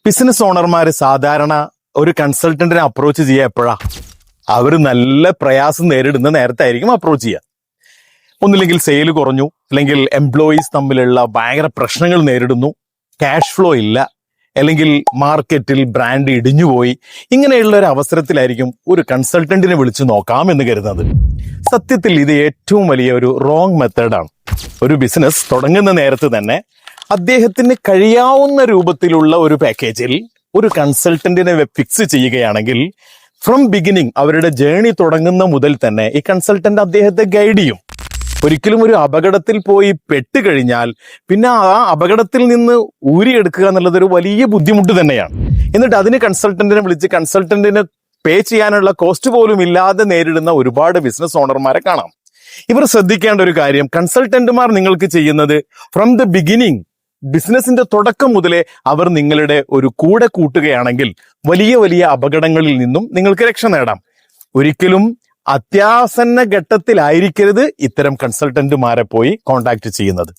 Business ഓണർമാര് സാധാരണ ഒരു കൺസൾട്ടന്റിനെ approach ചെയ്യുക എപ്പോഴാ? അവർ നല്ല പ്രയാസം നേരിടുന്ന നേരത്തായിരിക്കും അപ്രോച്ച് ചെയ്യുക. ഒന്നില്ലെങ്കിൽ സെയിൽ കുറഞ്ഞു, അല്ലെങ്കിൽ എംപ്ലോയീസ് തമ്മിലുള്ള ഭയങ്കര പ്രശ്നങ്ങൾ നേരിടുന്നു, ക്യാഷ് ഫ്ലോ ഇല്ല, അല്ലെങ്കിൽ മാർക്കറ്റിൽ ബ്രാൻഡ് ഇടിഞ്ഞുപോയി. ഇങ്ങനെയുള്ള ഒരു അവസരത്തിലായിരിക്കും ഒരു കൺസൾട്ടന്റിനെ വിളിച്ചു നോക്കാം എന്ന് കരുതുന്നത്. സത്യത്തിൽ ഇത് ഏറ്റവും വലിയ ഒരു റോങ് മെത്തേഡാണ്. ഒരു ബിസിനസ് തുടങ്ങുന്ന നേരത്ത് തന്നെ അദ്ദേഹത്തിന് കഴിയാവുന്ന രൂപത്തിലുള്ള ഒരു പാക്കേജിൽ ഒരു കൺസൾട്ടന്റിനെ ഫിക്സ് ചെയ്യുകയാണെങ്കിൽ ഫ്രം ബിഗിനിങ് അവരുടെ ജേണി തുടങ്ങുന്ന മുതൽ തന്നെ ഈ കൺസൾട്ടന്റ് അദ്ദേഹത്തെ ഗൈഡ് ചെയ്യും. ഒരിക്കലും ഒരു അപകടത്തിൽ പോയി പെട്ടുകഴിഞ്ഞാൽ പിന്നെ ആ അപകടത്തിൽ നിന്ന് ഊരിയെടുക്കുക എന്നുള്ളത് ഒരു വലിയ ബുദ്ധിമുട്ട് തന്നെയാണ്. എന്നിട്ട് അതിന് കൺസൾട്ടന്റിനെ വിളിച്ച് കൺസൾട്ടന്റിന് പേ ചെയ്യാനുള്ള കോസ്റ്റ് പോലും ഇല്ലാതെ നേരിടുന്ന ഒരുപാട് ബിസിനസ് ഓണർമാരെ കാണാം. ഇവർ ശ്രദ്ധിക്കേണ്ട ഒരു കാര്യം, കൺസൾട്ടന്റുമാർ നിങ്ങൾക്ക് ചെയ്യുന്നത് ഫ്രം ദ ബിഗിനിങ്, ബിസിനസിന്റെ തുടക്കം മുതലേ അവർ നിങ്ങളുടെ ഒരു കൂടെ കൂട്ടുകയാണെങ്കിൽ വലിയ വലിയ അപകടങ്ങളിൽ നിന്നും നിങ്ങൾക്ക് രക്ഷ നേടാം. ഒരിക്കലും അത്യാസന്ന ഘട്ടത്തിലായിരിക്കരുത് ഇത്തരം കൺസൾട്ടന്റുമാരെ പോയി കോൺടാക്ട് ചെയ്യുന്നത്.